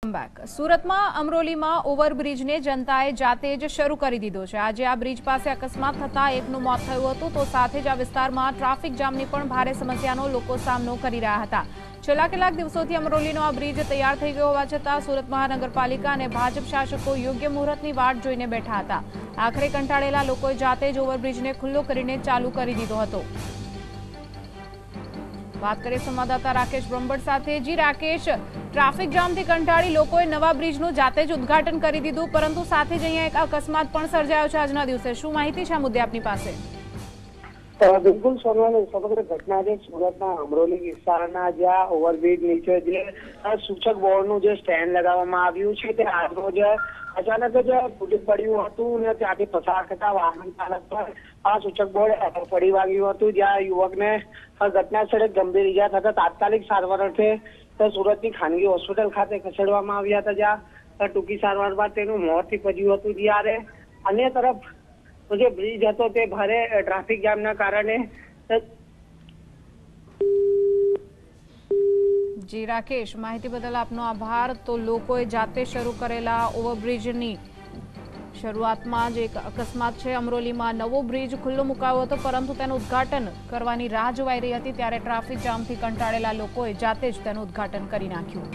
સુરત માં અમરોલી માં ઓવરબ્રિજ ને જનતાએ જાતે જ શરૂ કરી દીધો છે। આજે આ બ્રિજ પાસે અકસ્માત થતા એકનું મોત થયું હતું તો સાથે જ આ વિસ્તારમાં ટ્રાફિક જામની પણ ભારે સમસ્યાનો લોકો સામનો કરી રહ્યા હતા। છેલ્લા કેટલાક દિવસોથી અમરોલીનો આ બ્રિજ તૈયાર થઈ ગયો હોવા છતાં સુરત મહાનગરપાલિકા અને ભાજપ શાસકો યોગ્ય મુહૂર્તની વાટ જોઈને બેઠા હતા। આખરે કંટાળેલા લોકોએ જાતે જ ઓવરબ્રિજને ખુલ્લો કરીને ચાલુ કરી દીધો હતો। बात करें संवाददाता राकेश ब्रह्मभट्ट साथे। जी राकेश, ट्राफिक जाम थी कंटाळी लोकोए नवा ब्रिजનું जाते ज उद्घाटन કરી દીધું, પરંતુ સાથે જ અહીંયા એક અકસ્માત પણ સર્જાયો છે આજના દિવસે। શું માહિતી છે આ મુદ્દે આપની પાસે? બિલકુલ સોનલ, સમગ્ર ઘટના જે સુરતના અમરોલી વિસ્તારના જ્યાં ઓવરબ્રિજ નીચે જે સૂચક બોર્ડનું જે સ્ટેન્ડ લગાવવામાં આવ્યું છે તે આજરોજ અચાનક જ તૂટી પડ્યું હતું અને ત્યાંથી પસાર થતા વાહન ચાલક પર આ સૂચક બોર્ડ પડી વાગ્યું હતું, જ્યાં યુવકને ઘટના સ્થળે ગંભીર ઈજા થતા તાત્કાલિક સારવાર અર્થે સુરતની ખાનગી હોસ્પિટલ ખાતે ખસેડવામાં આવ્યા હતા, જ્યાં ટૂંકી સારવાર બાદ તેનું મોત નીપજ્યું હતું। જ્યારે અન્ય તરફ જે બ્રિજ હતો તે ભારે ટ્રાફિક જામના કારણે। જી રાકેશ, માહિતી બદલ આપનો આભાર। તો લોકોએ જાતે શરૂ કરેલા ઓવરબ્રિજની શરૂઆતમાં જ એક અકસ્માત છે। અમરોલીમાં નવો બ્રિજ ખુલ્લો મુકાયો હતો, પરંતુ તેનું ઉદ્ઘાટન કરવાની રાહ જોવાઈ રહી હતી, ત્યારે ટ્રાફિક જામથી કંટાળેલા લોકોએ જાતે જ તેનું ઉદ્ઘાટન કરી નાખ્યું।